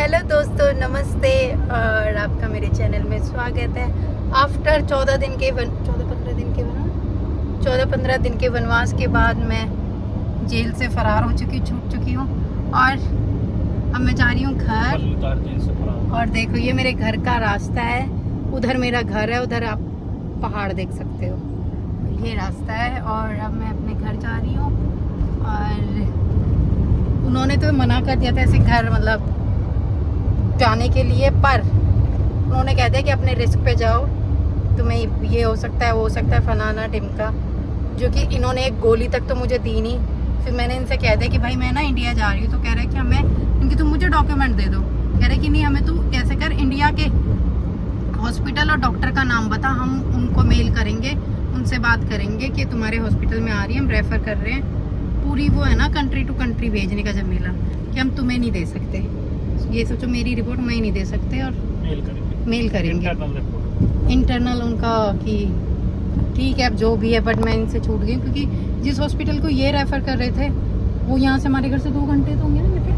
Hello दोस्तों, नमस्ते और आपका मेरे चैनल में स्वागत है। आफ्टर 14 दिन के 14-15 दिन के वनवास के बाद मैं जेल से फरार हो चुकी, छूट चुकी हूँ और अब मैं जा रही हूँ घर। और देखो ये मेरे घर का रास्ता है, उधर मेरा घर है, उधर आप पहाड़ देख सकते हो, ये रास्ता है। और अब मैं अपने घर जा रही हूँ और उन्होंने तो मना कर दिया था ऐसे घर मतलब जाने के लिए, पर उन्होंने कह दिया कि अपने रिस्क पे जाओ, तुम्हें ये हो सकता है वो हो सकता है फलाना ढिमका, जो कि इन्होंने एक गोली तक तो मुझे दी नहीं। फिर मैंने इनसे कह दिया कि भाई मैं ना इंडिया जा रही हूँ, तो कह रहे कि हमें इनकी तुम मुझे डॉक्यूमेंट दे दो। कह रहे कि नहीं, हमें तू ऐसे कर, इंडिया के हॉस्पिटल और डॉक्टर का नाम बता, हम उनको मेल करेंगे, उनसे बात करेंगे कि तुम्हारे हॉस्पिटल में आ रही है, हम रेफ़र कर रहे हैं। पूरी वो है ना कंट्री टू कंट्री भेजने का झमेला कि हम तुम्हें नहीं दे सकते, ये सोचो मेरी रिपोर्ट मैं ही नहीं दे सकते और मेल करेंगे इंटरनल उनका कि ठीक है अब जो भी है। बट मैं इनसे छूट गई क्योंकि जिस हॉस्पिटल को ये रेफ़र कर रहे थे वो यहाँ से हमारे घर से 2 घंटे तो होंगे ना बेटे,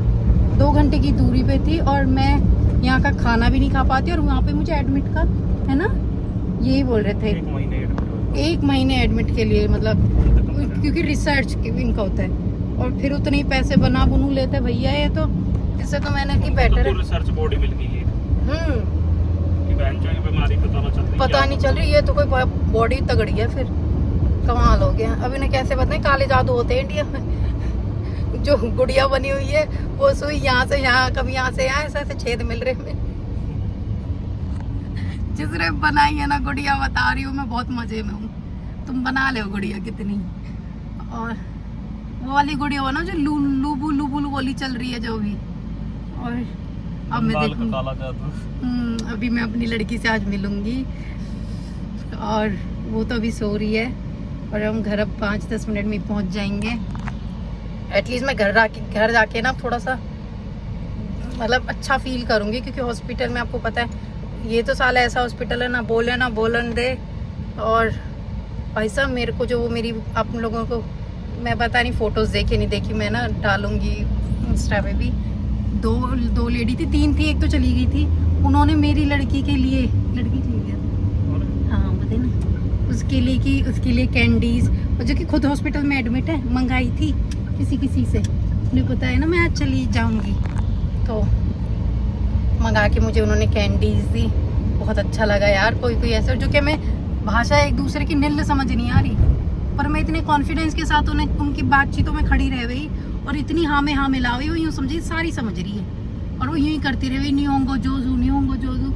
2 घंटे की दूरी पे थी और मैं यहाँ का खाना भी नहीं खा पाती और वहाँ पे मुझे एडमिट का है ना, यही बोल रहे थे 1 महीने एडमिट के लिए, मतलब क्योंकि रिसर्च इनका होता है और फिर उतने ही पैसे बना बुनू लेते भैया। ये तो इससे तो मैंने की बेटर है, रिसर्च बॉडी मिल गई है बीमारी पता नहीं चल रही है, तो कोई बॉडी तगड़ी है, फिर कमाल हो गया। अब इन्हें कैसे बताएं, काले जादू होते हैं इंडिया में। जो गुड़िया बनी हुई है वो सुई यहाँ से यहाँ, कभी यहाँ से यहाँ, ऐसे ऐसे छेद मिल रहे हैं। जिसने बनाई है ना गुड़िया, बता रही हूँ मैं बहुत मजे में हूँ, तुम बना ले गुड़िया कितनी। और वो वाली गुड़िया हो ना जो लूबू लूबू वाली चल रही है जो भी। और अब मैं देखूंगी, अभी मैं अपनी लड़की से आज मिलूंगी और वो तो अभी सो रही है और हम घर अब 5-10 मिनट में पहुंच जाएंगे। एटलीस्ट मैं घर जाके ना थोड़ा सा मतलब अच्छा फील करूंगी, क्योंकि हॉस्पिटल में आपको पता है ये तो साला ऐसा हॉस्पिटल है ना बोले ना बोलन दे। और भाई साहब मेरे को जो वो मेरी आप लोगों को मैं पता नहीं फ़ोटोज़ देखी नहीं देखी, मैं ना डालूंगी इंस्टा पे भी। दो लेडी थी, 3 थी, एक तो चली गई थी। उन्होंने मेरी लड़की के लिए, लड़की चली गई हाँ बताए ना, उसके लिए कैंडीज़, और जो कि खुद हॉस्पिटल में एडमिट है, मंगाई थी किसी से, उन्हें पता है ना मैं आज चली जाऊंगी, तो मंगा के मुझे उन्होंने कैंडीज़ दी। बहुत अच्छा लगा यार, कोई ऐसा जो कि मैं भाषा एक दूसरे की निल्ल समझ नहीं आ रही, पर मैं इतने कॉन्फिडेंस के साथ उनकी बातचीतों में खड़ी रह गई और इतनी हाँ में हाँ मिला हुई, वो यूँ समझी सारी समझ रही है और वो यूँ ही करती रही, नहीं होंगो जोजू।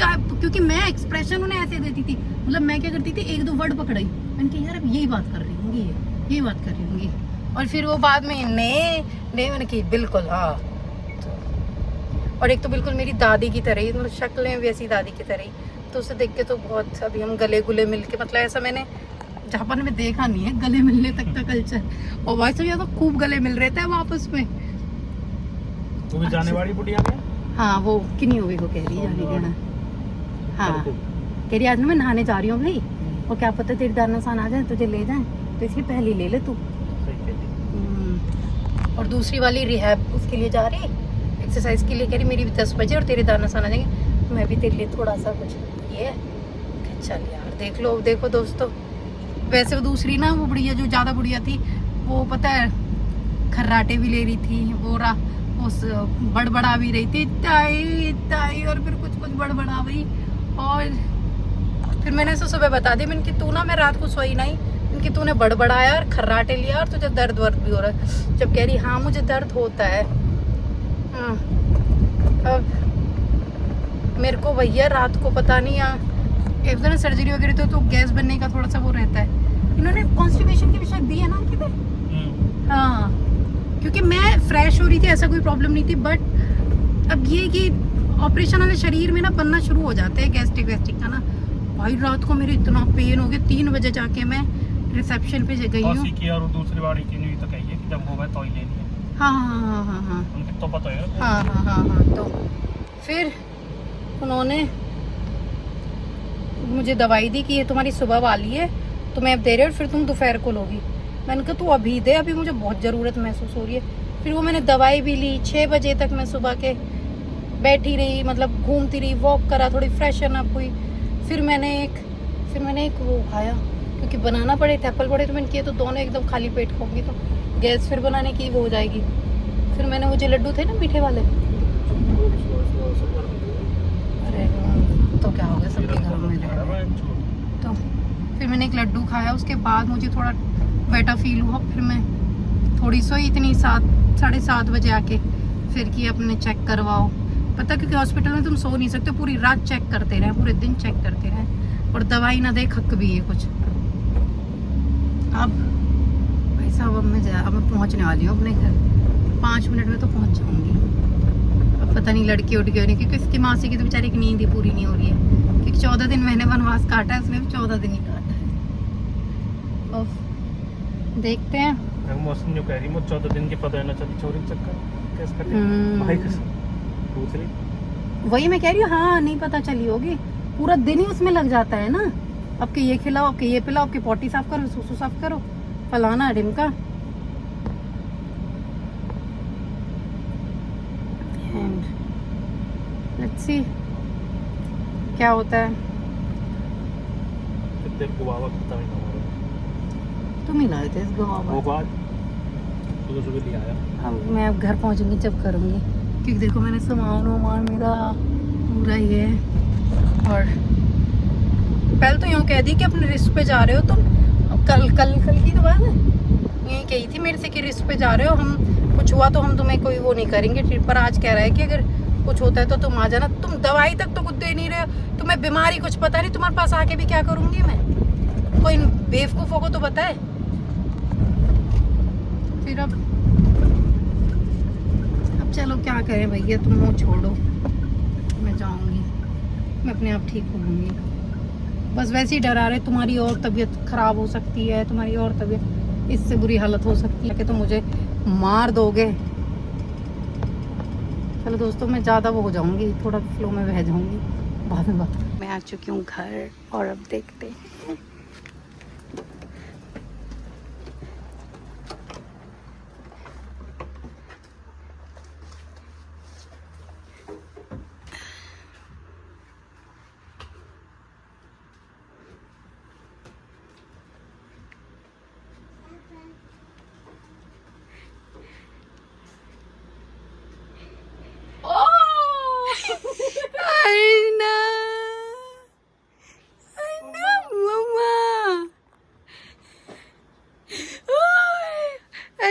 अब क्योंकि मैं एक्सप्रेशन उन्हें ऐसे देती थी, मतलब मैं क्या करती थी, 1-2 वर्ड पकड़ाई, मैंने कहा यार अब यही बात कर रही होंगी, यही बात कर रही होंगी, और फिर वो बाद में नहीं मैंने की बिल्कुल हाँ। और एक तो बिल्कुल मेरी दादी की तरह ही, मतलब शक्लें वैसी दादी की तरह ही, तो उसे देख के तो बहुत, अभी हम गले गुले मिल के, मतलब ऐसा मैंने जापान में देखा नहीं है गले मिलने तक का कल्चर। और वैसे तो यहाँ तो खूब गले मिल रहे थे आपस में। वो भी जाने वाली बुढ़िया में, हाँ वो किन्हीं हुई को कह रही है जाने देना, हाँ कह रही आज ना मैं नहाने जा रही हूँ भाई, और क्या पता तेरी दाना आ जाए तुझे ले जाए, तो इसलिए पहले ले ले तू। और दूसरी वाली रिहैब उसके लिए जा रही, एक्सरसाइज के लिए, कह रही मेरी भी 10 बजे और तेरे दाना आ जाएंगे, मैं भी तेरे लिए थोड़ा सा कुछ ये। चल यार देखो दोस्तों, वैसे वो दूसरी ना वो बुढ़िया जो ज़्यादा बुढ़िया थी, वो पता है खर्राटे भी ले रही थी, वो उस बड़बड़ा भी रही थी ताई और फिर कुछ बड़बड़ा गई। और फिर मैंने उसे सुबह बता दी, मैंने कि तू ना, मैं रात को सोई नहीं, क्योंकि तूने बड़बड़ाया और खर्राटे लिया और तुझे दर्द वर्द भी हो रहा है। जब कह रही हाँ मुझे दर्द होता है, अब मेरे को भैया रात को पता नहीं एक दिन सर्जरी वगैरह तो गैस बनने का थोड़ा सा वो रहता है। इन्होंने कॉन्स्टिपेशन की भी शायद दी है ना किधर, हाँ क्योंकि मैं फ्रेश हो रही थी, ऐसा कोई प्रॉब्लम नहीं थी, बट अब ये कि ऑपरेशन वाले शरीर में ना बनना शुरू हो जाते हैं गैस्ट्रिक का ना। भाई रात को मेरे इतना पेन हो गया, 3 बजे जाके मैं रिसेप्शन पे गई हूँ। और दूसरी बारी की नहीं तो कहिए कि जब होगा तो ही लेनी है। हाँ उनकी तो पता है। हाँ तो फिर उन्होंने मुझे दवाई दी कि ये तुम्हारी सुबह वाली है, तो मैं अब दे रही हूँ, फिर तुम दोपहर को लोगी। मैंने कहा तू अभी दे, अभी मुझे बहुत ज़रूरत महसूस हो रही है। फिर वो मैंने दवाई भी ली। 6 बजे तक मैं सुबह के बैठी रही, मतलब घूमती रही, वॉक करा, थोड़ी फ्रेशन अप हुई। फिर मैंने एक वो खाया, क्योंकि बनाना पड़े थे, एप्पल पड़े तो मैंने किए, तो दोनों एकदम खाली पेट खाऊंगी तो गैस फिर बनाने की वो हो जाएगी। फिर मैंने वो जो लड्डू थे ना मीठे वाले, अरे तो क्या हो गया, सबके घरों में तो फिर मैंने एक लड्डू खाया। उसके बाद मुझे थोड़ा बेटर फील हुआ। फिर मैं थोड़ी सोई, इतनी 7-7:30 बजे आके फिर कि अपने चेक करवाओ। पता, क्योंकि हॉस्पिटल में तुम सो नहीं सकते, पूरी रात चेक करते रहे, पूरे दिन चेक करते रहे, और दवाई ना दे हक भी है कुछ। अब भाई साहब अब मैं पहुंचने वाली हूँ अपने घर। 5 मिनट में तो पहुंच जाऊंगी। अब पता नहीं लड़की उठ गई, क्योंकि इसकी मासी की तो बेचारी की नींद ही पूरी नहीं हो रही है, क्योंकि 14 दिन मैंने वनवास काटा है, उसने भी 14 दिन ही काटा है। देखते हैं। मौसम जो कह रही है 14 दिन के पता ना चली चोरी चक्कर कैसे करते भाई पूछ रही। वही मैं कह रही हूँ, हाँ नहीं पता चली होगी, पूरा दिन ही उसमें लग जाता है ना। अब के ये खिलाओ, अब के ये पिलाओ, अब के पोटी साफ करो, सूसू साफ करो, फलाना ढिमका। लेट्स सी क्या होता है। कितने गुवावा खत्म ही ना हो। तुम ही लाए थे इस गुवावा, वो बात तो जो भी ले आया। अब मैं अब घर पहुंचूंगी जब करूंगी, क्योंकि देखो मैंने सामान मेरा पूरा ही है। और पहले तो यूँ कह दी कि अपने रिस्क पे जा रहे हो तुम। कल की तो बात है, यही कही थी मेरे से कि रिस्क पे जा रहे हो, हम कुछ हुआ तो हम तुम्हें कोई वो नहीं करेंगे ट्रिप पर। आज कह रहा है कि अगर कुछ होता है तो तुम आ जाना। तुम दवाई तक तो कुछ दे नहीं रहे हो, तुम्हें बीमारी कुछ पता नहीं, तुम्हारे पास आके भी क्या करूंगी मैं? कोई बेवकूफों को तो बताए। फिर अब चलो क्या करें भैया, तुम वो छोड़ो, मैं जाऊंगी, मैं अपने आप ठीक होंगी। बस वैसे ही डरा रहे, तुम्हारी और तबीयत खराब हो सकती है, तुम्हारी और तबीयत इससे बुरी हालत हो सकती है कि तुम मुझे मार दोगे। चलो दोस्तों, मैं ज़्यादा वो हो जाऊंगी, थोड़ा फ्लो में बह जाऊंगी, बाद में बात। मैं आ चुकी हूँ घर, और अब देखते हैं।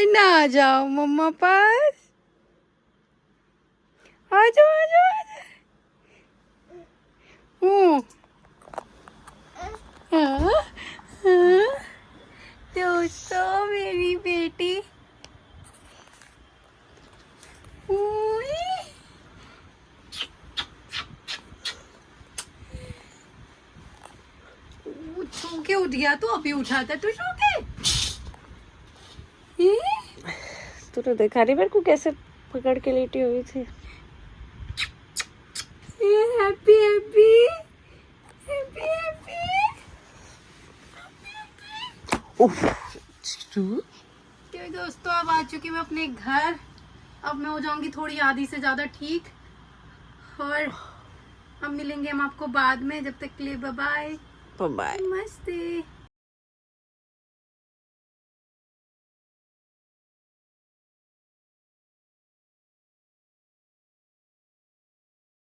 ना आ जाओ मम्मा पास, आ जाओ आ जाओ आ जाओ। दोस्तों मेरी बेटी सो के उठ गया, तो अभी उठा था तू सो के। तू तो देखा नहीं मेरे को कैसे पकड़ के लेटी हुई थी। Happy happy happy happy. तो दोस्तों अब आ चुकी मैं अपने घर। अब मैं हो जाऊंगी थोड़ी आधी से ज्यादा ठीक, और हम मिलेंगे हम आपको बाद में। जब तक के लिए बाय बाय, बाय। नमस्ते।